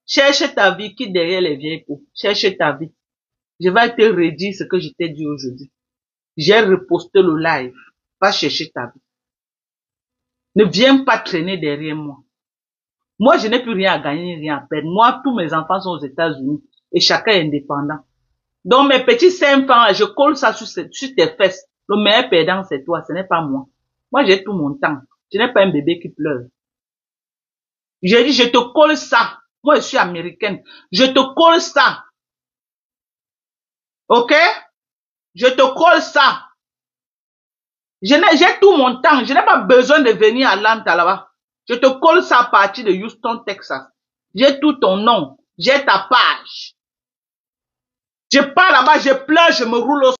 Cherche ta vie qui derrière les vieilles peaux. Cherche ta vie. Je vais te redire ce que je t'ai dit aujourd'hui. J'ai reposté le live. Va chercher ta vie. Ne viens pas traîner derrière moi. Moi, je n'ai plus rien à gagner, rien à perdre. Moi, tous mes enfants sont aux États-Unis et chacun est indépendant. Donc, mes petits 5 ans, je colle ça sur tes fesses. Le meilleur perdant, c'est toi, ce n'est pas moi. Moi, j'ai tout mon temps. Je n'ai pas un bébé qui pleure. J'ai dit, je te colle ça. Moi, je suis américaine. Je te colle ça. Ok? Je te colle ça. J'ai tout mon temps. Je n'ai pas besoin de venir à Atlanta là-bas. Je te colle ça à partir de Houston, Texas. J'ai tout ton nom. J'ai ta page. Je pars là-bas, je pleure, je me roule au sol.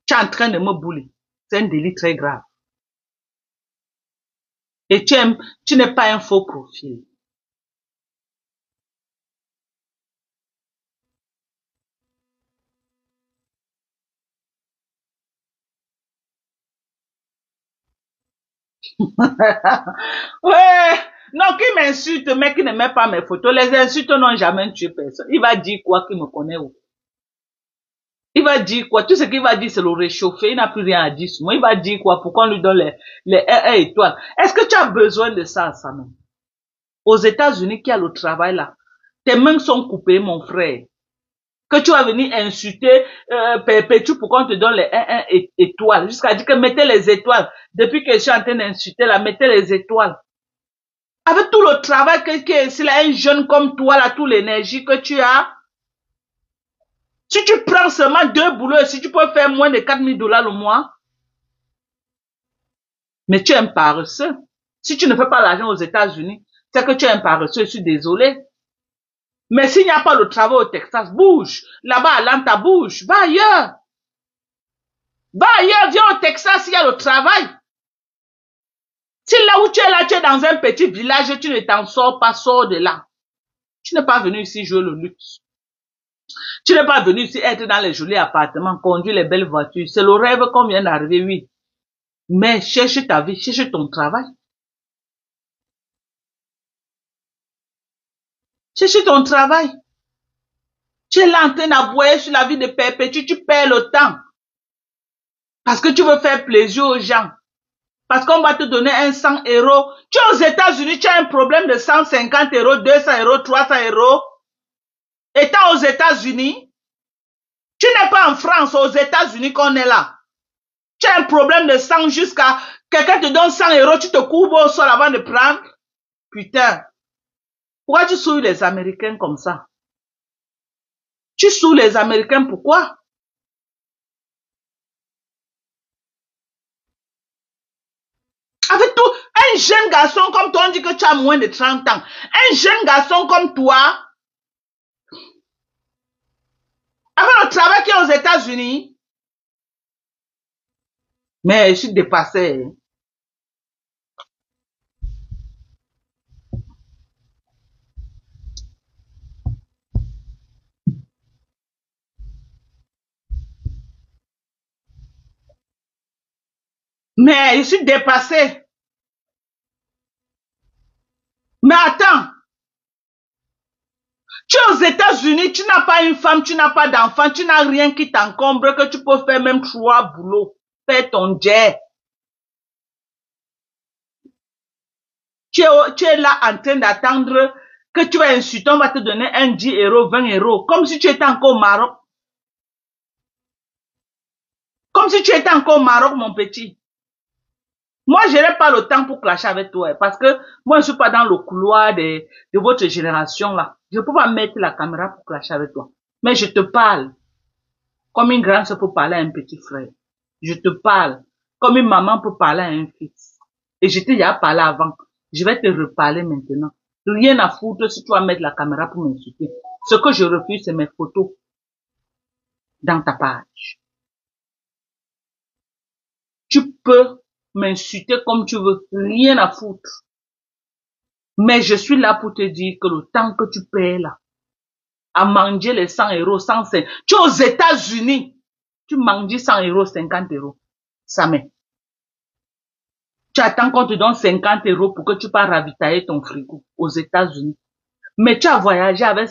Tu es en train de me bouler. C'est un délit très grave. Et tu n'es pas un faux profil. Ouais. Non, qui m'insulte, mais qui ne met pas mes photos. Les insultes n'ont jamais tué personne. Il va dire quoi qu'il me connaît où? Il va dire quoi? Tout ce qu'il va dire, c'est le réchauffer. Il n'a plus rien à dire sur moi. Il va dire quoi? Pourquoi on lui donne les 1 étoiles? Est-ce que tu as besoin de ça, ça même? Aux États-Unis, qui a le travail là. Tes mains sont coupées, mon frère. Que tu vas venir insulter, perpétue pour qu'on te donne les 1 étoiles. Jusqu'à dire que mettez les étoiles. Depuis que je suis en train d'insulter là, mettez les étoiles. Avec tout le travail que c'est là, un jeune comme toi là, toute l'énergie que tu as. Si tu prends seulement 2 boulots, si tu peux faire moins de $4 000 le mois. Mais tu es un paresseux. Si tu ne fais pas l'argent aux États-Unis, c'est que tu es un paresseux, je suis désolé. Mais s'il n'y a pas de travail au Texas, bouge. Là-bas, à Atlanta, bouge. Va ailleurs. Va ailleurs, viens au Texas, il y a le travail. Si là où tu es dans un petit village, tu ne t'en sors pas, sors de là. Tu n'es pas venu ici jouer le luxe. Tu n'es pas venu ici être dans les jolis appartements, conduire les belles voitures. C'est le rêve qu'on vient d'arriver, oui. Mais cherche ta vie, cherche ton travail. Cherche ton travail. Tu es là en train d'aboyer sur la vie de perpétue, tu perds le temps. Parce que tu veux faire plaisir aux gens. Parce qu'on va te donner un 100 €. Tu es aux États-Unis, tu as un problème de 150 €, 200 €, 300 €. Étant aux États-Unis, tu n'es pas en France, aux États-Unis qu'on est là. Tu as un problème de 100 jusqu'à... Quelqu'un te donne 100 €, tu te courbes au sol avant de prendre. Putain. Pourquoi tu souilles les Américains comme ça? Tu souilles les Américains, pourquoi? Avec tout, un jeune garçon comme toi, on dit que tu as moins de 30 ans. Un jeune garçon comme toi, avec le travail qui est aux États-Unis, mais je suis dépassé. Mais je suis dépassé. Mais attends. Tu es aux États-Unis, tu n'as pas une femme, tu n'as pas d'enfant, tu n'as rien qui t'encombre, que tu peux faire même 3 boulots. Faire ton jet. Tu es là en train d'attendre que tu vas insulter, on va te donner un 10 €, 20 €. Comme si tu étais encore au Maroc. Comme si tu étais encore au Maroc, mon petit. Moi, je n'ai pas le temps pour clasher avec toi, parce que moi, je ne suis pas dans le couloir de votre génération, là. Je ne peux pas mettre la caméra pour clasher avec toi. Mais je te parle comme une grande sœur peut parler à un petit frère. Je te parle comme une maman peut parler à un fils. Et je t'ai déjà parlé avant. Je vais te reparler maintenant. Rien à foutre si tu vas mettre la caméra pour m'insulter. Ce que je refuse, c'est mes photos dans ta page. Tu peux m'insulter comme tu veux, rien à foutre. Mais je suis là pour te dire que le temps que tu perds là, à manger les 100 €, 105, tu es aux États-Unis, tu manges 100 €, 50 €. Ça m'est. Tu attends qu'on te donne 50 € pour que tu puisses ravitailler ton frigo aux États-Unis. Mais tu as voyagé avec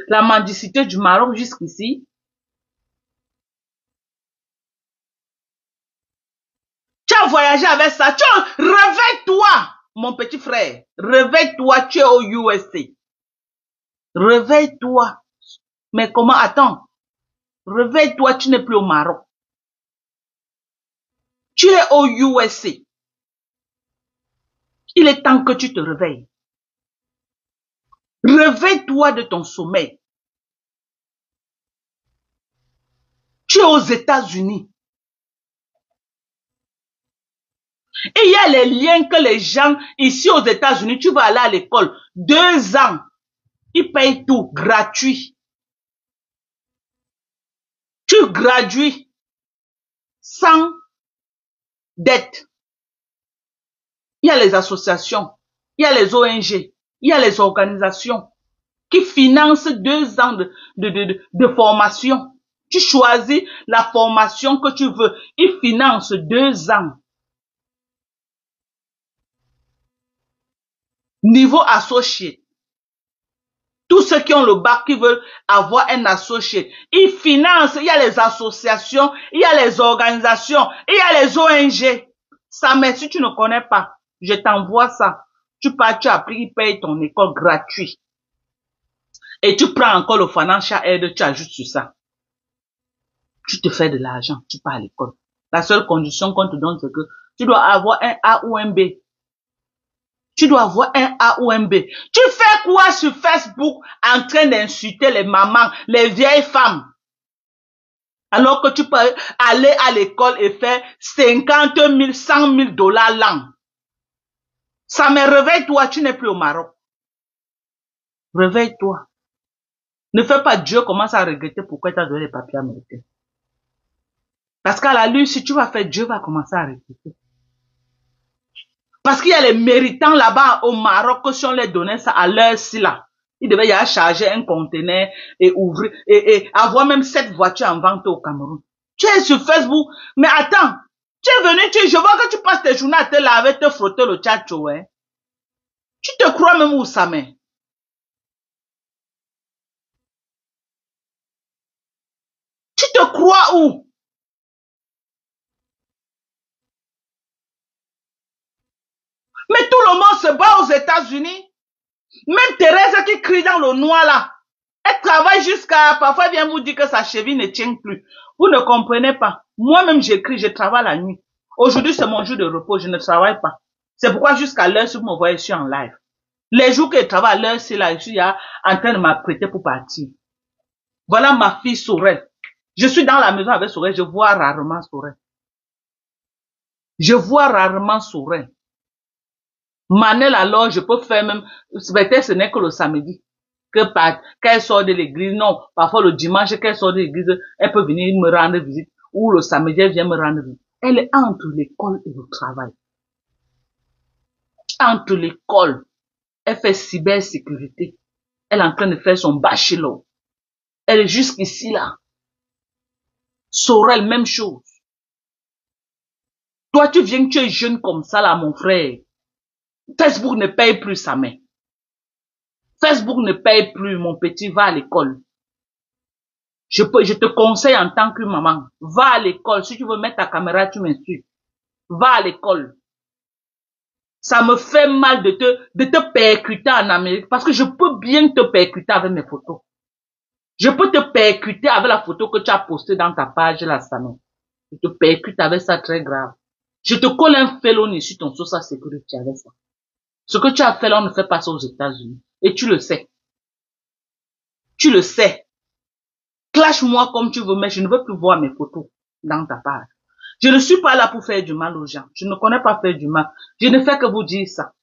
la mendicité du Maroc jusqu'ici. Tu as voyagé avec ça. Réveille-toi, mon petit frère. Réveille-toi, tu es au USA. Réveille-toi. Mais comment? Attends. Réveille-toi, tu n'es plus au Maroc. Tu es au USA. Il est temps que tu te réveilles. Réveille-toi de ton sommeil. Tu es aux États-Unis. Et il y a les liens que les gens ici aux États-Unis, tu vas aller à l'école, 2 ans, ils payent tout gratuit. Tu gradues sans dette. Il y a les associations, il y a les ONG, il y a les organisations qui financent 2 ans de formation. Tu choisis la formation que tu veux. Ils financent 2 ans. Niveau associé. Tous ceux qui ont le bac, qui veulent avoir un associé, ils financent. Il y a les associations, il y a les organisations, il y a les ONG. Ça, mais si tu ne connais pas, je t'envoie ça. Tu pars, tu appliques, ils payent ton école gratuit. Et tu prends encore le financial aid, tu ajoutes sur ça. Tu te fais de l'argent, tu pars à l'école. La seule condition qu'on te donne, c'est que tu dois avoir un A ou un B. Tu dois avoir un A ou un B. Tu fais quoi sur Facebook en train d'insulter les mamans, les vieilles femmes? Alors que tu peux aller à l'école et faire 50 000, 100 000 $ l'an. Ça me réveille-toi, tu n'es plus au Maroc. Réveille-toi. Ne fais pas Dieu commence à regretter pourquoi tu as donné les papiers américains. Parce qu'à la lutte, si tu vas faire, Dieu va commencer à regretter. Parce qu'il y a les méritants là-bas au Maroc que si on les donnait ça à l'heure ci là, ils devaient y aller charger un conteneur et ouvrir et avoir même 7 voitures en vente au Cameroun. Tu es sur Facebook, mais attends, tu es venu, je vois que tu passes tes journées à te laver, te frotter le tchatcho, hein. Tu te crois même où ça met? Tu te crois où? Mais tout le monde se bat aux États-Unis. Même Thérèse qui crie dans le noir là, elle travaille jusqu'à, parfois elle vient vous dire que sa cheville ne tient plus. Vous ne comprenez pas. Moi-même j'écris, je travaille la nuit. Aujourd'hui c'est mon jour de repos, je ne travaille pas. C'est pourquoi jusqu'à l'heure, si vous me voyez, je suis en live. Les jours que je travaille à l'heure, c'est là, je suis en train de m'apprêter pour partir. Voilà ma fille Sorel. Je suis dans la maison avec Sorel, je vois rarement Sorel. Je vois rarement Sorel. Manel alors, je peux faire même, peut-être ce n'est que le samedi, qu'elle sort de l'église, non, parfois le dimanche qu'elle sort de l'église, elle peut venir me rendre visite, ou le samedi elle vient me rendre visite. Elle est entre l'école et le travail. Entre l'école, elle fait cybersécurité, elle est en train de faire son bachelor, elle est jusqu'ici là. Sorel, même chose. Toi tu viens, tu es jeune comme ça là mon frère. Facebook ne paye plus sa main. Facebook ne paye plus, mon petit, va à l'école. Je te conseille en tant que maman, va à l'école. Si tu veux mettre ta caméra, tu m'insultes. Va à l'école. Ça me fait mal de te percuter en Amérique parce que je peux bien te percuter avec mes photos. Je peux te percuter avec la photo que tu as postée dans ta page là, Sanon. Je te percute avec ça très grave. Je te colle un felony sur ton social security avec ça. Ce que tu as fait là, on ne fait pas ça aux États-Unis. Et tu le sais. Tu le sais. Clash-moi comme tu veux, mais je ne veux plus voir mes photos dans ta page. Je ne suis pas là pour faire du mal aux gens. Je ne connais pas faire du mal. Je ne fais que vous dire ça.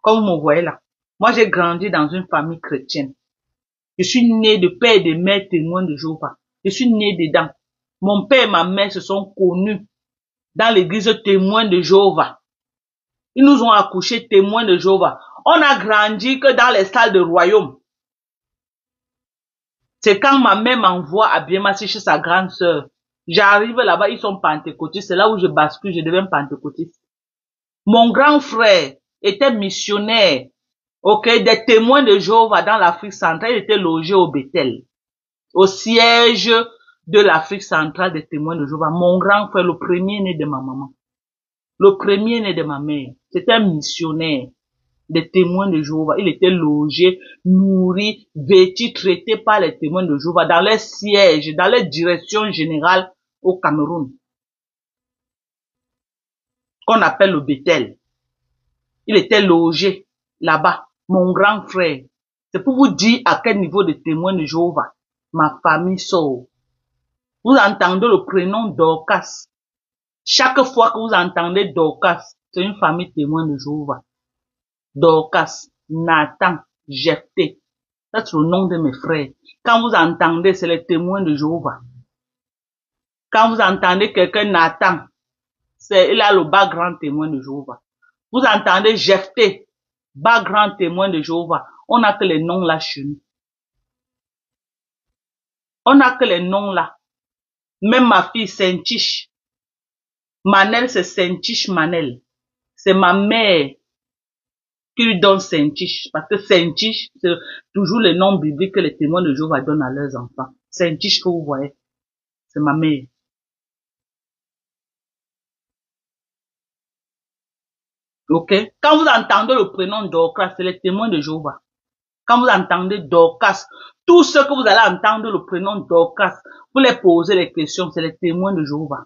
Comme vous me voyez là. Moi, j'ai grandi dans une famille chrétienne. Je suis né de père et de mère témoins de Jéhovah. Je suis né dedans. Mon père et ma mère se sont connus dans l'église témoins de Jéhovah. Ils nous ont accouchés témoins de Jéhovah. On a grandi que dans les salles de royaume. C'est quand ma mère m'envoie à Biémassi chez sa grande sœur. J'arrive là-bas, ils sont pentecôtistes. C'est là où je bascule, je deviens pentecôtiste. Mon grand frère était missionnaire, ok, des témoins de Jéhovah dans l'Afrique centrale. Il était logé au Bethel, au siège de l'Afrique centrale des témoins de Jéhovah. Mon grand frère, le premier né de ma maman, le premier né de ma mère, c'était un missionnaire des témoins de Jéhovah. Il était logé, nourri, vêtu, traité par les témoins de Jéhovah dans les sièges, dans les directions générales au Cameroun, qu'on appelle le Bethel. Il était logé là-bas, mon grand frère. C'est pour vous dire à quel niveau de témoin de Jéhovah ma famille sort. Vous entendez le prénom Dorcas. Chaque fois que vous entendez Dorcas, c'est une famille témoin de Jéhovah. Dorcas, Nathan, Jephthé. C'est le nom de mes frères. Quand vous entendez, c'est les témoins de Jéhovah. Quand vous entendez quelqu'un Nathan, il a le bas grand témoin de Jéhovah. Vous entendez Jephthé, bas grand témoin de Jéhovah. On n'a que les noms là chez nous. On n'a que les noms là. Même ma fille Saint-Tiche. Manel, c'est Saint-Tiche Manel. C'est ma mère qui lui donne Saint-Tiche. Parce que Saint-Tiche, c'est toujours les noms bibliques que les témoins de Jéhovah donnent à leurs enfants. Saint-Tiche que vous voyez, c'est ma mère. Ok? Quand vous entendez le prénom Dorcas, c'est les témoins de Jéhovah. Quand vous entendez Dorcas, tout ce que vous allez entendre le prénom Dorcas, vous les posez les questions, c'est les témoins de Jéhovah.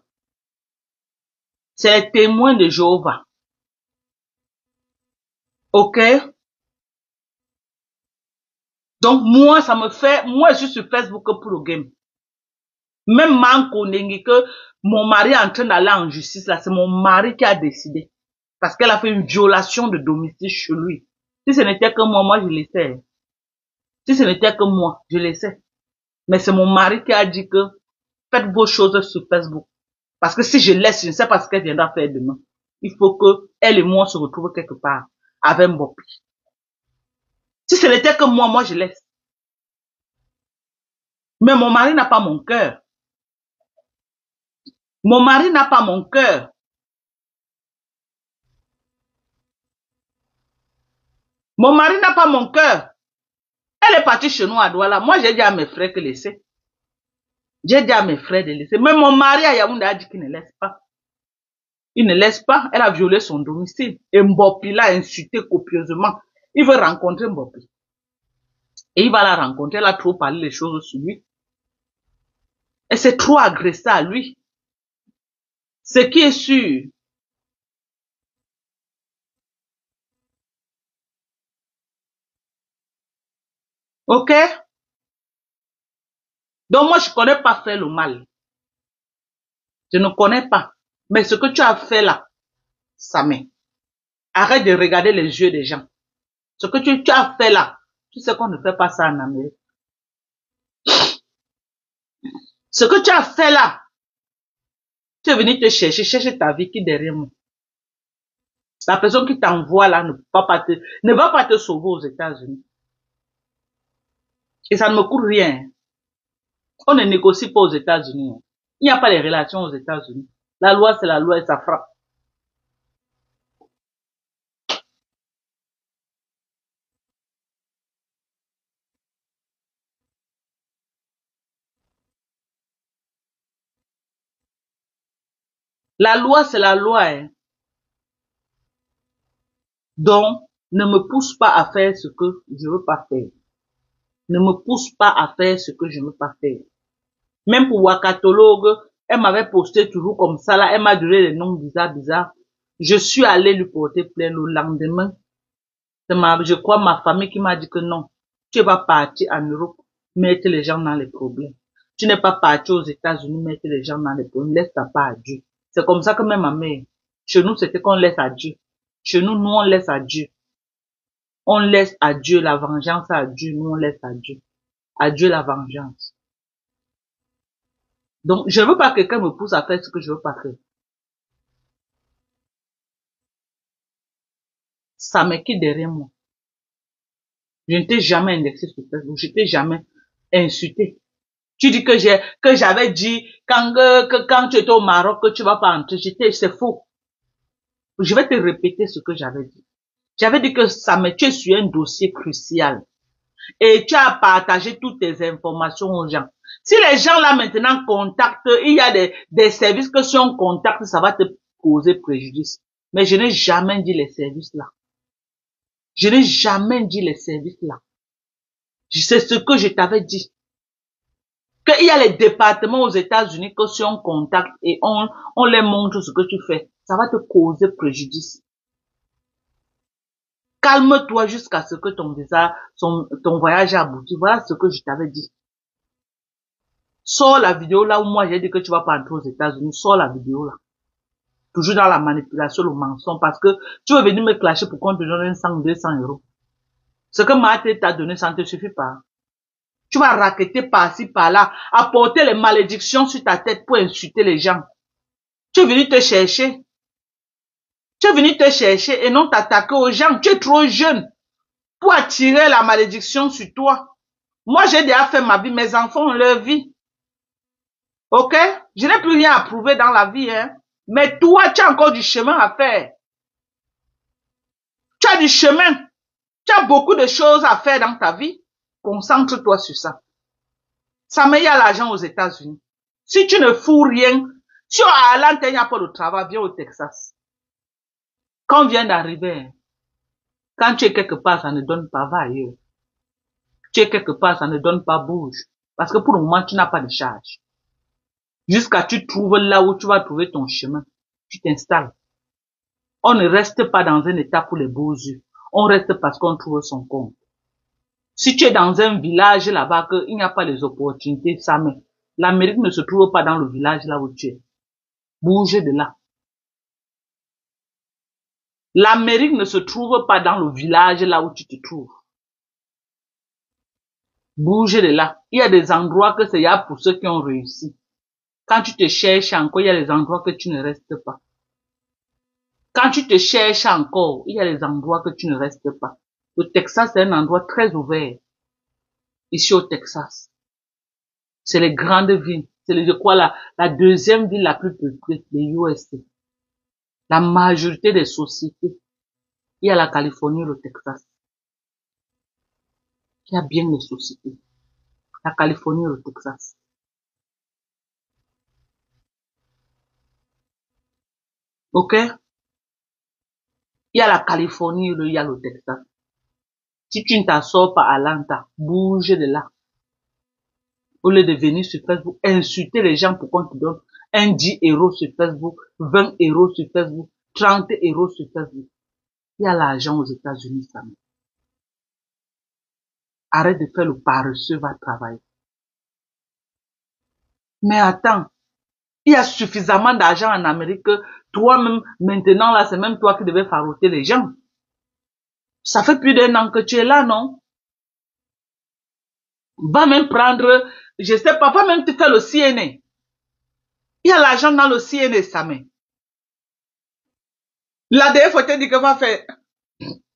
C'est les témoins de Jéhovah. Ok? Donc, moi, ça me fait, moi, je suis sur Facebook pour le game. Même Manko Nengi, que mon mari est en train d'aller en justice, là, c'est mon mari qui a décidé. Parce qu'elle a fait une violation de domicile chez lui. Si ce n'était que moi, je le sais. Si ce n'était que moi, je le sais. Mais c'est mon mari qui a dit que faites vos choses sur Facebook. Parce que si je laisse, je ne sais pas ce qu'elle viendra faire demain. Il faut que elle et moi se retrouvent quelque part avec Mbopi. Si ce n'était que moi, je laisse. Mais mon mari n'a pas mon cœur. Mon mari n'a pas mon cœur. Mon mari n'a pas mon cœur. Elle est partie chez nous à Douala. Moi, j'ai dit à mes frères que laisser. J'ai dit à mes frères de laisser. Mais mon mari à Yaoundé a dit qu'il ne laisse pas. Il ne laisse pas. Elle a violé son domicile. Et Mbopi l'a insulté copieusement. Il veut rencontrer Mbopi. Et il va la rencontrer. Elle a trop parlé les choses sur lui. Elle s'est trop agressée à lui. Ce qui est sûr. Ok? Donc moi, je ne connais pas faire le mal. Je ne connais pas. Mais ce que tu as fait là, ça m'est. Arrête de regarder les yeux des gens. Ce que tu as fait là, tu sais qu'on ne fait pas ça en Amérique. Ce que tu as fait là, tu es venu te chercher ta vie qui est derrière moi. La personne qui t'envoie là ne va pas te sauver aux États-Unis. Et ça ne me coûte rien. On ne négocie pas aux États-Unis. Il n'y a pas les relations aux États-Unis. La loi, c'est la loi et ça frappe. La loi, c'est la loi. Hein. Donc, ne me pousse pas à faire ce que je veux pas faire. Ne me pousse pas à faire ce que je ne veux pas faire. Même pour Wakatologue, elle m'avait posté toujours comme ça là, elle m'a donné des noms bizarres. Je suis allé lui porter plainte le lendemain. C'est je crois ma famille qui m'a dit que non, tu vas partir en Europe, mettre les gens dans les problèmes. Tu n'es pas parti aux États-Unis, mettre les gens dans les problèmes. Laisse ta part à Dieu. C'est comme ça que même ma mère, chez nous, c'était qu'on laisse à Dieu. Chez nous, on laisse à Dieu. On laisse à Dieu la vengeance à Dieu. Nous, on laisse à Dieu. À Dieu la vengeance. Donc, je ne veux pas que quelqu'un me pousse à faire ce que je veux pas faire. Ça me quitte derrière moi. Je ne t'ai jamais indexé sur Facebook. Je t'ai jamais insulté. Tu dis que j'avais dit quand tu étais au Maroc que tu vas pas entrer. C'est faux. Je vais te répéter ce que j'avais dit. J'avais dit que ça me tue sur un dossier crucial. Et tu as partagé toutes tes informations aux gens. Si les gens là maintenant contactent, il y a des services que si on contacte, ça va te causer préjudice. Mais je n'ai jamais dit les services là. Je n'ai jamais dit les services là. C'est ce que je t'avais dit. Qu'il y a les départements aux États-Unis que si on contacte et on les montre ce que tu fais, ça va te causer préjudice. Calme-toi jusqu'à ce que ton visa, ton voyage aboutit. Voilà ce que je t'avais dit. Sors la vidéo là où moi j'ai dit que tu vas pas entrer aux États-Unis. Sors la vidéo là. Toujours dans la manipulation, le mensonge, parce que tu veux venir me clasher pour qu'on te donne 100, 200 euros. Ce que Marthe t'a donné, ça ne te suffit pas. Tu vas raqueter par-ci, par-là, apporter les malédictions sur ta tête pour insulter les gens. Tu es venu te chercher. Tu es venu te chercher et non t'attaquer aux gens. Tu es trop jeune pour attirer la malédiction sur toi. Moi, j'ai déjà fait ma vie. Mes enfants ont leur vie. Ok? Je n'ai plus rien à prouver dans la vie, hein. Mais toi, tu as encore du chemin à faire. Tu as du chemin. Tu as beaucoup de choses à faire dans ta vie. Concentre-toi sur ça. Ça met l'argent aux États-Unis. Si tu ne fous rien, si à Atlanta, il n'y a pas de travail, viens au Texas. Quand on vient d'arriver, quand tu es quelque part, ça ne donne pas, va ailleurs. Tu es quelque part, ça ne donne pas, bouge. Parce que pour le moment, tu n'as pas de charge. Jusqu'à tu trouves là où tu vas trouver ton chemin. Tu t'installes. On ne reste pas dans un état pour les beaux yeux. On reste parce qu'on trouve son compte. Si tu es dans un village là-bas, qu'il n'y a pas les opportunités, ça met. L'Amérique ne se trouve pas dans le village là où tu es. Bouge de là. L'Amérique ne se trouve pas dans le village là où tu te trouves. Bouge de là. Il y a des endroits que c'est là pour ceux qui ont réussi. Quand tu te cherches encore, il y a des endroits que tu ne restes pas. Quand tu te cherches encore, il y a des endroits que tu ne restes pas. Le Texas, c'est un endroit très ouvert. Ici au Texas. C'est les grandes villes. C'est, je crois, la deuxième ville la plus peuplée des USA. La majorité des sociétés. Il y a la Californie et le Texas. Il y a bien les sociétés. La Californie et le Texas. Ok? Il y a la Californie et il y a le Texas. Si tu ne t'assors pas à Atlanta, bouge de là. Au lieu de venir sur Facebook, insulter les gens pour qu'on te donne un 10 euros sur Facebook, 20 euros sur Facebook, 30 euros sur Facebook. Il y a l'argent aux États-Unis, ça. Arrête de faire le paresseux, va travailler. Mais attends, il y a suffisamment d'argent en Amérique que toi-même, maintenant là, c'est même toi qui devais farouter les gens. Ça fait plus d'un an que tu es là, non? Va même prendre, je sais pas, va même te faire le CNA. Il y a l'argent dans le CNA, ça met. La dernière fois, tu dit que va faire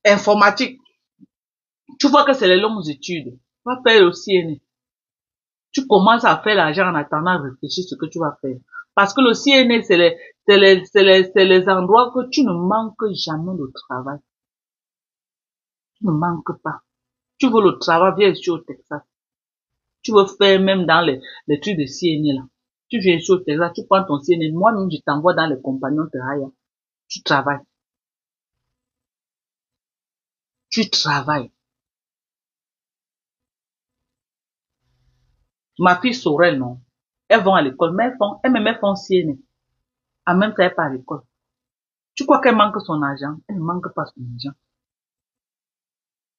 informatique. Tu vois que c'est les longues études. Va faire le CNA. Tu commences à faire l'argent en attendant de réfléchir ce que tu vas faire. Parce que le CNA, c'est les endroits que tu ne manques jamais de travail. Tu ne manques pas. Tu veux le travail, viens ici au Texas. Tu veux faire même dans les trucs de CNA là. Tu viens ici au Texas, tu prends ton CNA. Moi-même, je t'envoie dans les compagnons de travail. Tu travailles. Tu travailles. Ma fille Sorel, non. Elles vont à l'école, mais elles font CNA. En même temps, elles pas à l'école. Tu crois qu'elle manque son argent? Elle ne manque pas son argent.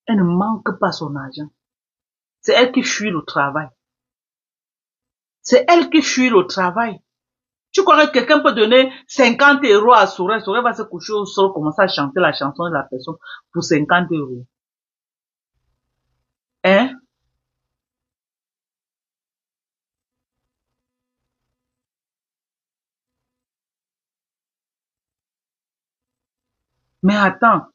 Elle ne manque pas son argent. C'est elle qui fuit le travail. C'est elle qui fuit le travail. Tu crois que quelqu'un peut donner 50 euros à Sorel? Sorel va se coucher au sol, commencer à chanter la chanson de la personne pour 50 euros. Hein? Mais attends.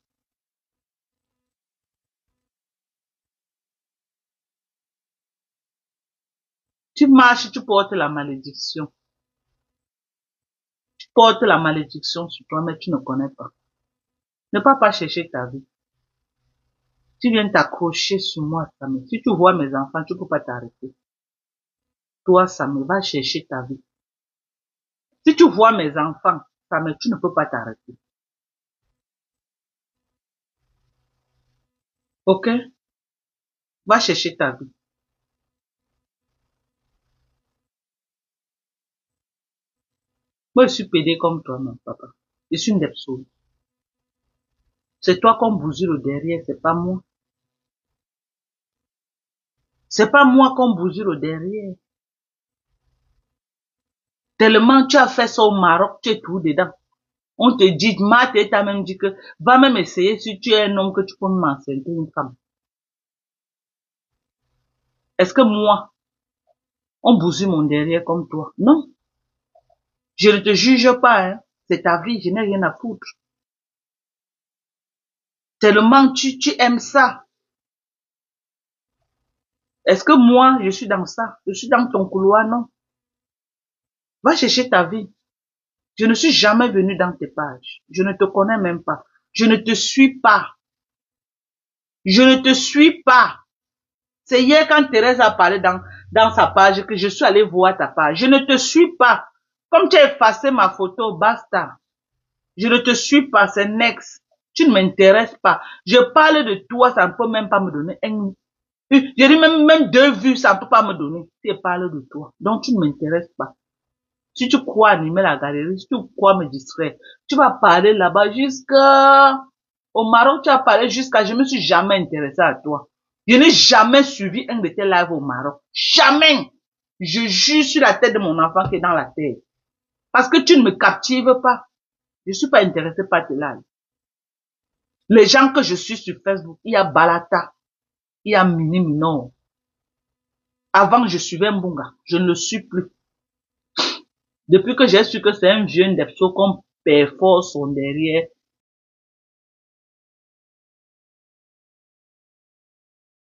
Tu marches, tu portes la malédiction. porte la malédiction sur toi, mais tu ne connais pas. Ne pas chercher ta vie. Tu viens t'accrocher sur moi, Samé. Si tu vois mes enfants, tu peux pas t'arrêter. Toi, Samé, va chercher ta vie. Si tu vois mes enfants, Samé, tu ne peux pas t'arrêter. Ok? Va chercher ta vie. Moi, je suis pédé comme toi, mon papa. Je suis une depso. C'est toi qu'on bousille le derrière, c'est pas moi. C'est pas moi qu'on bousille le derrière. Tellement tu as fait ça au Maroc, tu es tout dedans. On te dit, Matt, et t'as même dit que, va même essayer si tu es un homme que tu peux m'enceinter une femme. Est-ce que moi, on bousille mon derrière comme toi? Non. Je ne te juge pas, hein. C'est ta vie, je n'ai rien à foutre. Tellement tu aimes ça. Est-ce que moi, je suis dans ça? Je suis dans ton couloir? Non. Va chercher ta vie. Je ne suis jamais venu dans tes pages. Je ne te connais même pas. Je ne te suis pas. Je ne te suis pas. C'est hier quand Thérèse a parlé dans sa page que je suis allé voir ta page. Je ne te suis pas. Comme tu as effacé ma photo, basta. Je ne te suis pas, c'est next. Tu ne m'intéresses pas. Je parle de toi, ça ne peut même pas me donner un... Je dis même 2 vues, ça ne peut pas me donner. Tu parles de toi. Donc tu ne m'intéresses pas. Si tu crois animer la galerie, si tu crois me distraire, tu vas parler là-bas jusqu'à... Au Maroc, tu as parlé jusqu'à... Je me suis jamais intéressé à toi. Je n'ai jamais suivi un de tes lives au Maroc. Jamais. Je jure sur la tête de mon enfant qui est dans la terre. Parce que tu ne me captives pas. Je suis pas intéressé par tes lives. Les gens que je suis sur Facebook, il y a Balata, il y a Mini Minor. Avant, je suivais Mbunga. Je ne le suis plus. Depuis que j'ai su que c'est un vieux Ndepso qu'on perforce son derrière.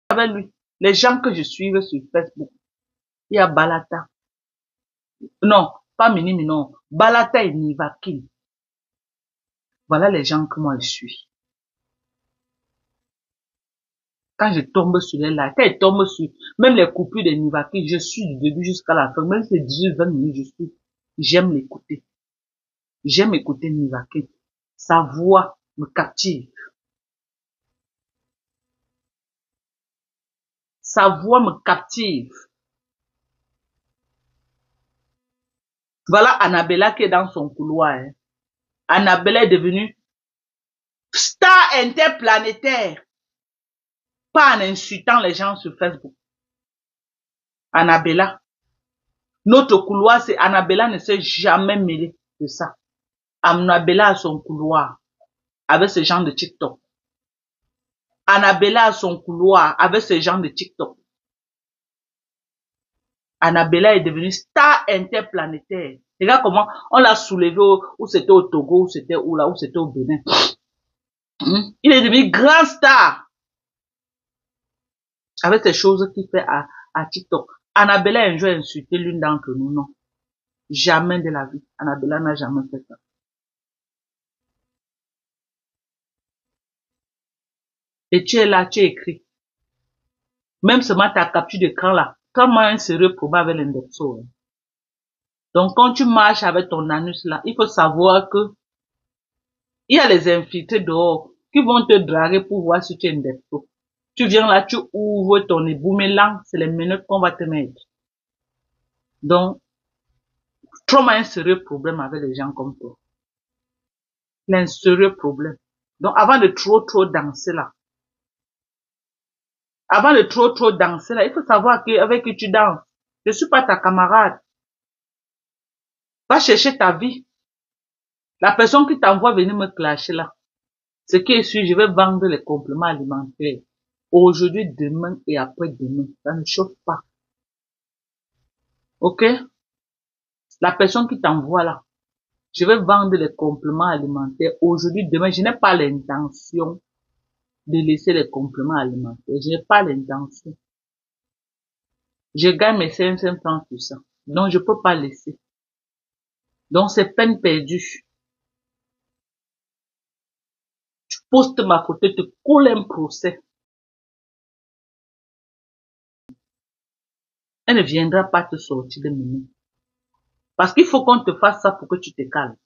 Avec lui, les gens que je suivais sur Facebook, il y a Balata. Non, pas Mini Minor. Balata et Nivakin. Voilà les gens que moi je suis. Quand je tombe sur les lives, quand je tombe sur même les coupures de Nivakin, je suis du début jusqu'à la fin. Même si c'est 18-20 minutes, je suis. J'aime l'écouter. J'aime écouter Nivakin. Sa voix me captive. Sa voix me captive. Voilà Annabella qui est dans son couloir. Hein. Annabella est devenue star interplanétaire. Pas en insultant les gens sur Facebook. Annabella. Notre couloir, c'est Annabella ne s'est jamais mêlée de ça. Annabella a son couloir avec ce genre de TikTok. Annabella a son couloir avec ce genre de TikTok. Annabella est devenue star interplanétaire. Regarde comment on l'a soulevé où c'était au Togo, où c'était où là, où c'était au Bénin. Il est devenu grand star. Avec ces choses qu'il fait à TikTok. Annabella a un jour insulté l'une d'entre nous, non. Jamais de la vie. Annabella n'a jamais fait ça. Et tu es là, tu écris. Même seulement ta capture d'écran là. Comment un sérieux probable avec l'indexo. Hein. Donc quand tu marches avec ton anus là, il faut savoir que il y a les infiltrés dehors qui vont te draguer pour voir si tu es indexo. Tu viens là, tu ouvres ton éboumélan, c'est les minutes qu'on va te mettre. Donc, Trump a un sérieux problème avec les gens comme toi. Il a un sérieux problème. Donc, avant de trop danser là, avant de trop danser là, il faut savoir avec qui tu danses. Je suis pas ta camarade. Va chercher ta vie. La personne qui t'envoie venir me clasher là, ce qui est sûr, je vais vendre les compléments alimentaires. Aujourd'hui, demain et après-demain. Ça ne chauffe pas. Ok? La personne qui t'envoie là, je vais vendre les compléments alimentaires. Aujourd'hui, demain, je n'ai pas l'intention de laisser les compléments alimentaires. Je n'ai pas l'intention. Je gagne mes 500 francs sur ça. Donc, je peux pas laisser. Donc, c'est peine perdue. Tu postes ma photo, te colle un procès. Elle ne viendra pas te sortir de mes mains. Parce qu'il faut qu'on te fasse ça pour que tu te calmes.